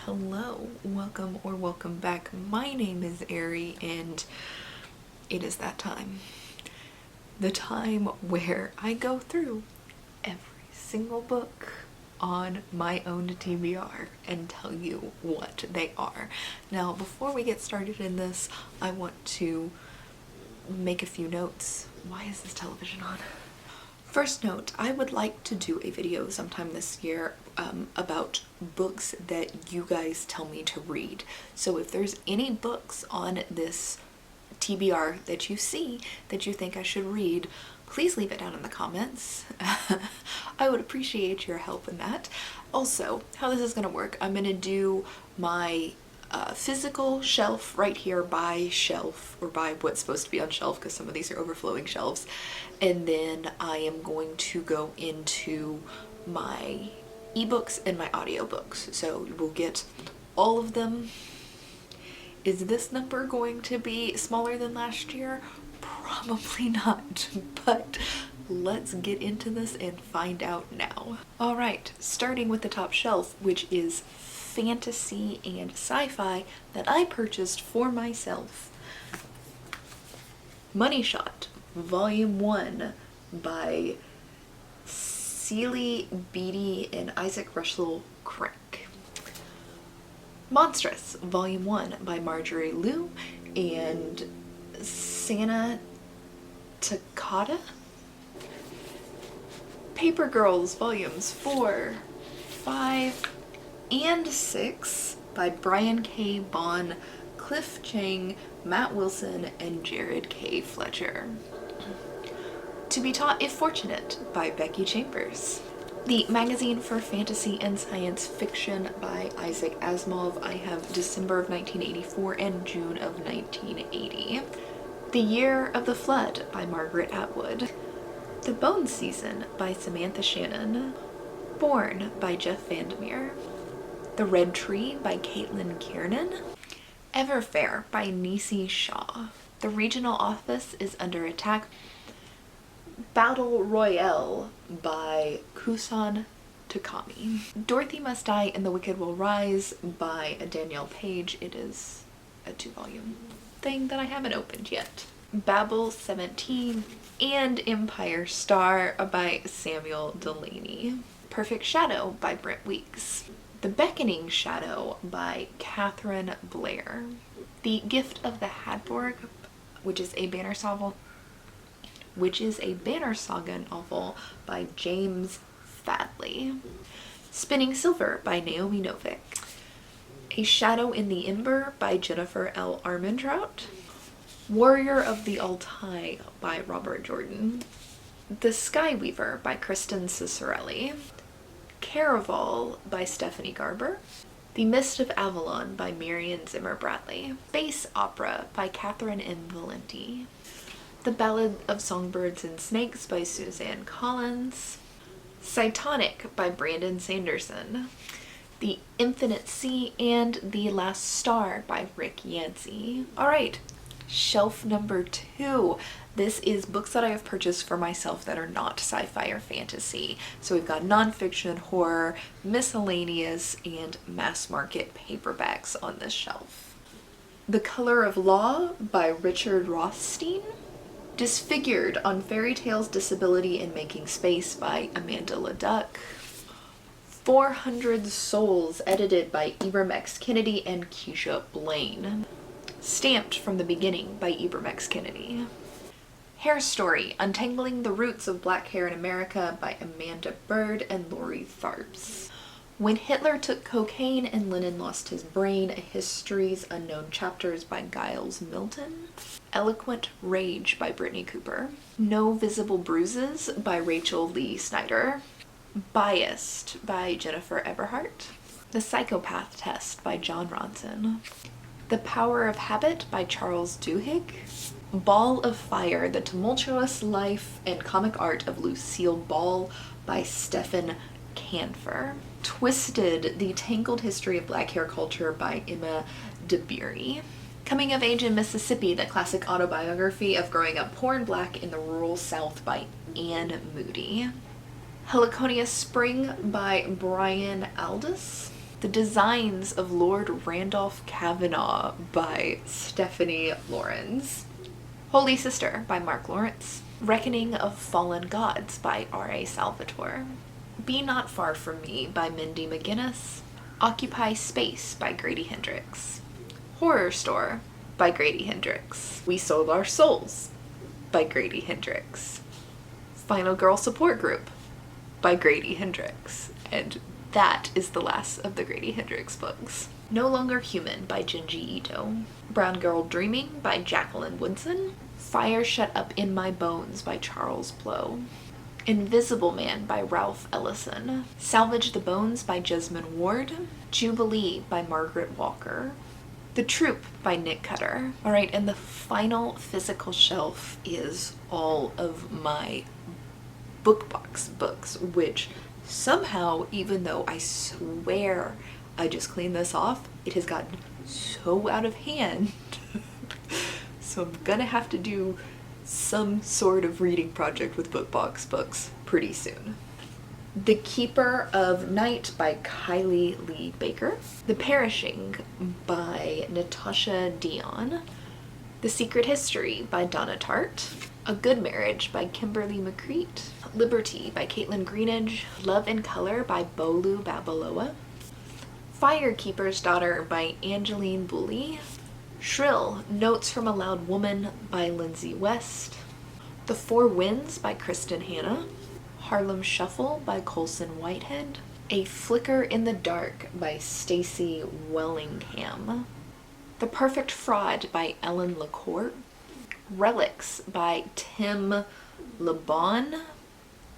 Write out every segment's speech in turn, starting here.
Hello, welcome or welcome back. My name is Ari and it is that time. The time where I go through every single book on my own TBR and tell you what they are. Now, before we get started in this, I want to make a few notes. Why is this television on? First note, I would like to do a video sometime this year about books that you guys tell me to read. So if there's any books on this TBR that you see that you think I should read, please leave it down in the comments. I would appreciate your help in that. Also, how this is going to work, I'm going to do my physical shelf right here by shelf, or by what's supposed to be on shelf, because some of these are overflowing shelves, and then I am going to go into my ebooks and my audiobooks, so we'll get all of them. Is this number going to be smaller than last year? Probably not, but let's get into this and find out now. Alright, starting with the top shelf, which is fantasy and sci-fi that I purchased for myself. Money Shot, Volume 1 by Celie Beatty and Isaac Russell Crank. Monstrous, Volume 1 by Marjorie Liu and Sana Takata. Paper Girls, Volumes 4, 5, and 6 by Brian K. Vaughan, Cliff Chang, Matt Wilson, and Jared K. Fletcher. To Be Taught If Fortunate by Becky Chambers. The Magazine for Fantasy and Science Fiction by Isaac Asimov. I have December of 1984 and June of 1980. The Year of the Flood by Margaret Atwood. The Bone Season by Samantha Shannon. Born by Jeff Vandermeer. The Red Tree by Caitlin Kiernan. Everfair by Nisi Shaw. The Regional Office is Under Attack. Battle Royale by Kusan Takami. Dorothy Must Die and the Wicked Will Rise by Danielle Page. It is a 2-volume thing that I haven't opened yet. Babel 17 and Empire Star by Samuel Delaney. Perfect Shadow by Brent Weeks. The Beckoning Shadow by Catherine Blair. The Gift of the Hadborg, which is a Banner Saga novel by James Fadley. Spinning Silver by Naomi Novik. A Shadow in the Ember by Jennifer L. Armentrout. Warrior of the Altai by Robert Jordan. The Skyweaver by Kristen Cicerelli. Caraval by Stephanie Garber. The Mist of Avalon by Marion Zimmer Bradley. Space Opera by Catherine M. Valenti. The Ballad of Songbirds and Snakes by Suzanne Collins. Cytonic by Brandon Sanderson. The Infinite Sea and The Last Star by Rick Yancey. Alright, shelf number 2. This is books that I have purchased for myself that are not sci-fi or fantasy. So we've got nonfiction, horror, miscellaneous, and mass market paperbacks on this shelf. The Color of Law by Richard Rothstein. Disfigured on Fairy Tales, Disability, and Making Space by Amanda Leduc. 400 Souls, edited by Ibram X. Kennedy and Keisha Blaine. Stamped from the Beginning by Ibram X. Kennedy. Hair Story, Untangling the Roots of Black Hair in America by Amanda Bird and Lori Tharps. When Hitler Took Cocaine and Lenin Lost His Brain, A History's Unknown Chapters by Giles Milton. Eloquent Rage by Brittany Cooper. No Visible Bruises by Rachel Lee Snyder. Biased by Jennifer Eberhardt. The Psychopath Test by John Ronson. The Power of Habit by Charles Duhigg. Ball of Fire, The Tumultuous Life and Comic Art of Lucille Ball by Stephen Canfer. Twisted, The Tangled History of Black Hair Culture by Emma DeBeery. Coming of Age in Mississippi, the classic autobiography of growing up poor and black in the rural South by Anne Moody. Heliconia Spring by Brian Aldiss. The Designs of Lord Randolph Kavanaugh by Stephanie Lawrence. Holy Sister by Mark Lawrence. Reckoning of Fallen Gods by R.A. Salvatore. Be Not Far From Me by Mindy McGinnis. Occupy Space by Grady Hendrix. Horror Store by Grady Hendrix. We Sold Our Souls by Grady Hendrix. Final Girl Support Group by Grady Hendrix. And that is the last of the Grady Hendrix books. No Longer Human by Junji Ito. Brown Girl Dreaming by Jacqueline Woodson. Fire Shut Up in My Bones by Charles Blow. Invisible Man by Ralph Ellison. Salvage the Bones by Jesmyn Ward. Jubilee by Margaret Walker. The Troop by Nick Cutter. Alright, and the final physical shelf is all of my Bookbox books, which somehow, even though I swear I just cleaned this off, it has gotten so out of hand. So I'm gonna have to do some sort of reading project with Bookbox Books pretty soon. The Keeper of Night by Kylie Lee Baker. The Perishing by Natasha Dion. The Secret History by Donna Tartt. A Good Marriage by Kimberly McCreet. Liberty by Caitlin Greenidge. Love in Color by Bolu Babaloa. Firekeeper's Daughter by Angeline Bully. Shrill, Notes from a Loud Woman by Lindsay West. The Four Winds by Kristen Hanna. Harlem Shuffle by Colson Whitehead. A Flicker in the Dark by Stacy Wellingham. The Perfect Fraud by Ellen LaCourte. Relics by Tim LeBon.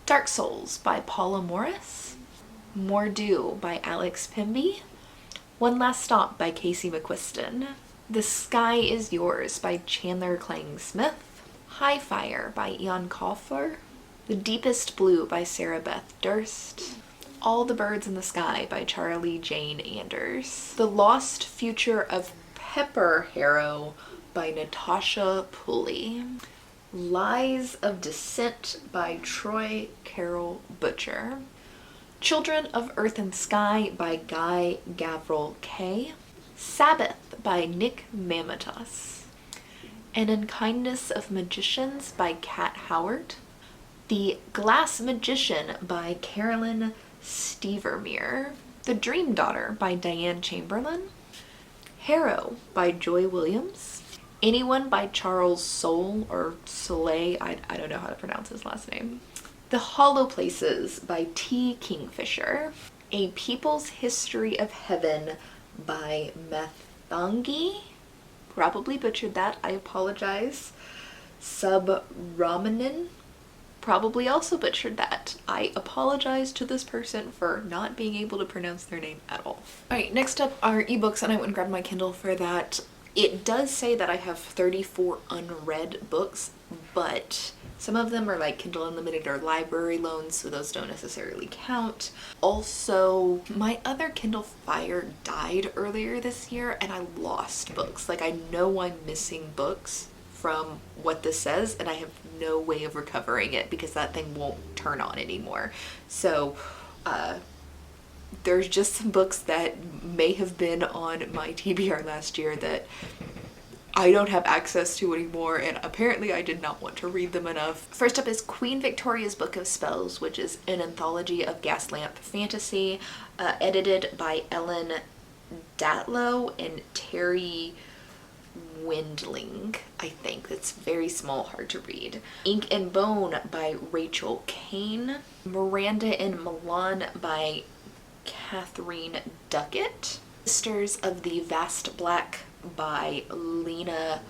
Dark Souls by Paula Morris. Mordu by Alex Pimby. One Last Stop by Casey McQuiston. The Sky Is Yours by Chandler Clang Smith. High Fire by Ian Kaufler. The Deepest Blue by Sarah Beth Durst. All the Birds in the Sky by Charlie Jane Anders. The Lost Future of Pepper Harrow by Natasha Pulley. Lies of Descent by Troy Carroll Butcher. Children of Earth and Sky by Guy Gavriel Kay. Sabbath by Nick Mamatas. An Unkindness of Magicians by Kat Howard. The Glass Magician by Carolyn Stevermeer. The Dream Daughter by Diane Chamberlain. Harrow by Joy Williams. Anyone by Charles Soule or Soleil, I don't know how to pronounce his last name. The Hollow Places by T. Kingfisher. A People's History of Heaven by Methangi. Probably butchered that, I apologize. Subramanin. Probably also butchered that. I apologize to this person for not being able to pronounce their name at all. Alright, next up are ebooks, and I went and grabbed my Kindle for that. It does say that I have 34 unread books, but some of them are like Kindle Unlimited or library loans, so those don't necessarily count. Also, my other Kindle Fire died earlier this year and I lost books. Like, I know I'm missing books from what this says, and I have no way of recovering it because that thing won't turn on anymore. So, there's just some books that may have been on my TBR last year that I don't have access to anymore, and apparently I did not want to read them enough. First up is Queen Victoria's Book of Spells, which is an anthology of Gaslamp fantasy, edited by Ellen Datlow and Terry Windling, I think. It's very small, hard to read. Ink and Bone by Rachel Kane. Miranda in Milan by Catherine Duckett. Sisters of the Vast Black by Lena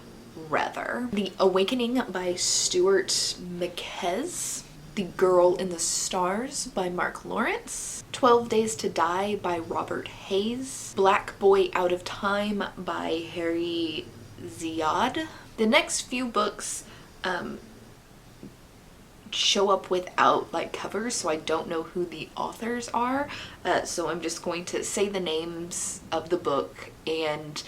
Rether. The Awakening by Stuart McKez. The Girl in the Stars by Mark Lawrence. 12 Days to Die by Robert Hayes. Black Boy Out of Time by Harry Ziad. The next few books show up without like covers, so I don't know who the authors are, so I'm just going to say the names of the book, and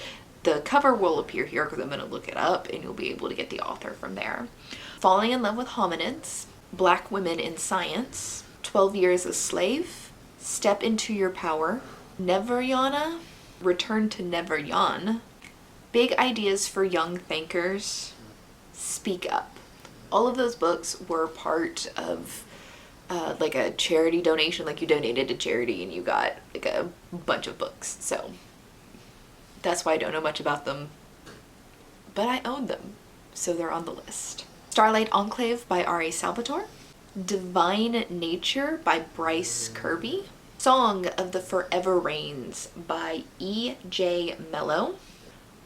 the cover will appear here because I'm going to look it up and you'll be able to get the author from there. Falling in Love with Hominids, Black Women in Science, 12 Years a Slave, Step into Your Power, Neverjana, Return to Neverjan, Big Ideas for Young Thinkers, Speak Up. All of those books were part of like a charity donation, like you donated to charity and you got like a bunch of books. So that's why I don't know much about them, but I own them, so they're on the list. Starlight Enclave by R.A. Salvatore, Divine Nature by Bryce Kirby, Song of the Forever Rains by E.J. Mello,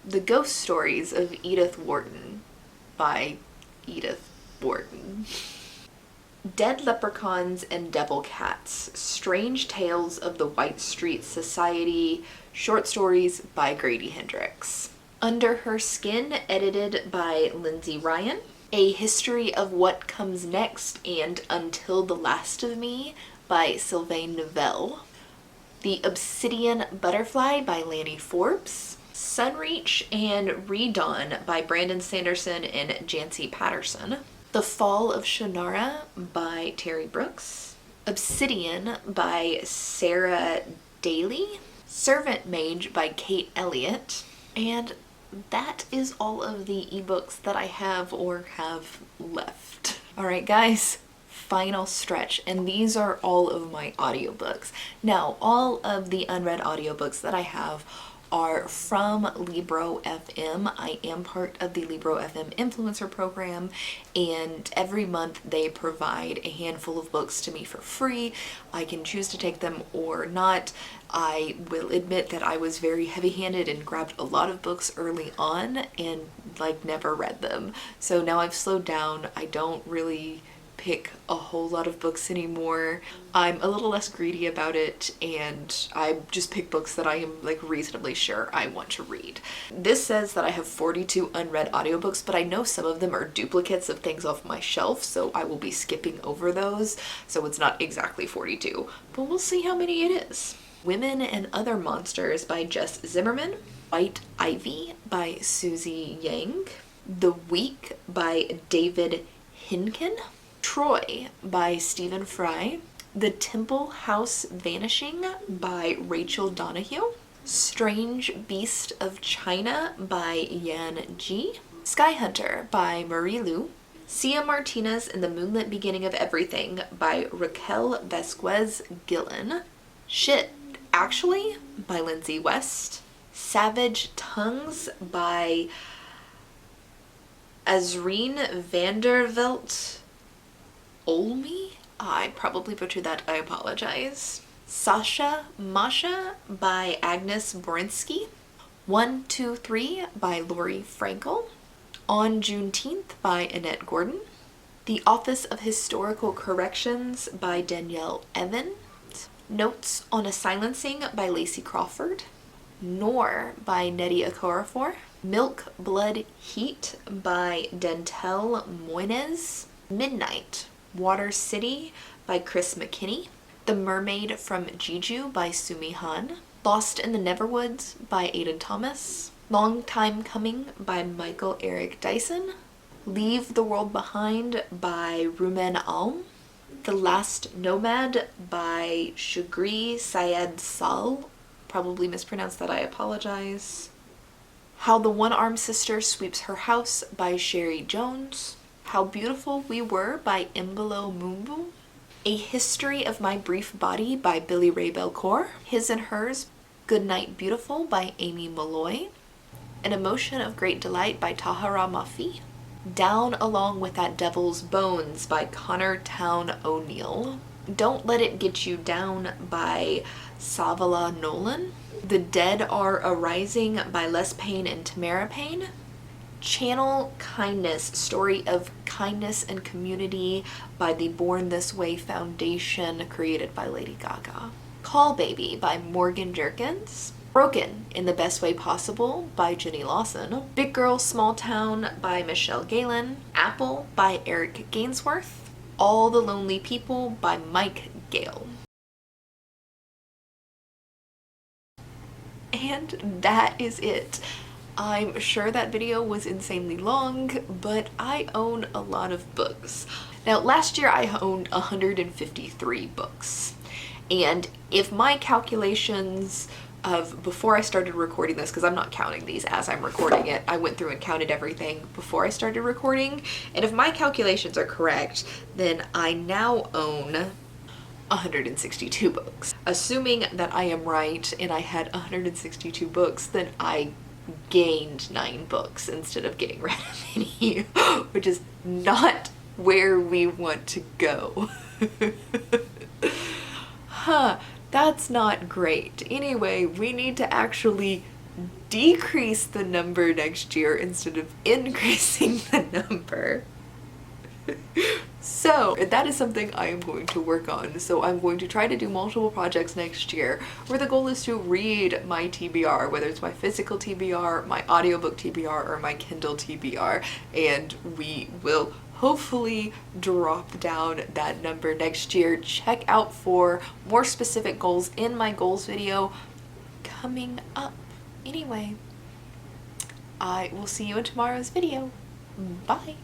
The Ghost Stories of Edith Wharton by Edith Wharton, Dead Leprechauns and Devil Cats, Strange Tales of the White Street Society, short stories by Grady Hendrix. Under Her Skin, edited by Lindsay Ryan, A History of What Comes Next and Until the Last of Me by Sylvain Novelle, The Obsidian Butterfly by Lanny Forbes, Sunreach and Redawn by Brandon Sanderson and Jancy Patterson, The Fall of Shannara by Terry Brooks, Obsidian by Sarah Daly, Servant Mage by Kate Elliott, and that is all of the ebooks that I have or have left. Alright guys, final stretch, and these are all of my audiobooks. Now, all of the unread audiobooks that I have are from Libro FM. I am part of the Libro FM influencer program, and every month they provide a handful of books to me for free. I can choose to take them or not. I will admit that I was very heavy-handed and grabbed a lot of books early on and like never read them. So now I've slowed down. I don't really pick a whole lot of books anymore. I'm a little less greedy about it, and I just pick books that I am like reasonably sure I want to read. This says that I have 42 unread audiobooks, but I know some of them are duplicates of things off my shelf, so I will be skipping over those, so it's not exactly 42, but we'll see how many it is. Women and Other Monsters by Jess Zimmerman, White Ivy by Susie Yang, The Week by David Hinken, Troy by Stephen Fry, The Temple House Vanishing by Rachel Donahue, Strange Beast of China by Yan Ji, Sky Hunter by Marie Lu, Sia Martinez and the Moonlit Beginning of Everything by Raquel Vasquez Gillen, Shit, Actually by Lindsay West, Savage Tongues by Azreen Vandervelt Olmi? I probably butchered that, I apologize. Sasha Masha by Agnes Borinsky, 1, 2, 3 by Lori Frankel, On Juneteenth by Annette Gordon, The Office of Historical Corrections by Danielle Evans, Notes on a Silencing by Lacey Crawford, Nor by Nettie Okorafor, Milk, Blood, Heat by Dentel Moines, Midnight, Water City by Chris McKinney, The Mermaid from Jeju by Sumi Han, Lost in the Neverwoods by Aidan Thomas, Long Time Coming by Michael Eric Dyson, Leave the World Behind by Rumen Alm, The Last Nomad by Shugri Syed Sal, probably mispronounced that, I apologize, How the One-Armed Sister Sweeps Her House by Sherry Jones, How Beautiful We Were by Imbalo Mumbu, A History of My Brief Body by Billy Ray Belcourt, His and Hers, Good Night Beautiful by Amy Malloy, An Emotion of Great Delight by Tahara Mafi, Down Along with That Devil's Bones by Connor Town O'Neill, Don't Let It Get You Down by Savala Nolan, The Dead Are Arising by Les Payne and Tamara Payne, Channel Kindness, Story of Kindness and Community by the Born This Way Foundation, created by Lady Gaga, Call Baby by Morgan Jerkins, Broken in the Best Way Possible by Jenny Lawson, Big Girl Small Town by Michelle Galen, Apple by Eric Gainsworth, All the Lonely People by Mike Gale. And that is it. I'm sure that video was insanely long, but I own a lot of books. Now, last year I owned 153 books, And if my calculations of before I started recording this, because I'm not counting these as I'm recording it, I went through and counted everything before I started recording, and if my calculations are correct, then I now own 162 books. Assuming that I am right and I had 162 books, then I gained 9 books instead of getting rid of any, which is not where we want to go. Huh, that's not great. Anyway, we need to actually decrease the number next year instead of increasing the number. So that is something I am going to work on. So I'm going to try to do multiple projects next year where the goal is to read my TBR, whether it's my physical TBR, my audiobook TBR, or my Kindle TBR, and we will hopefully drop down that number next year. Check out for more specific goals in my goals video coming up. Anyway, I will see you in tomorrow's video. Bye!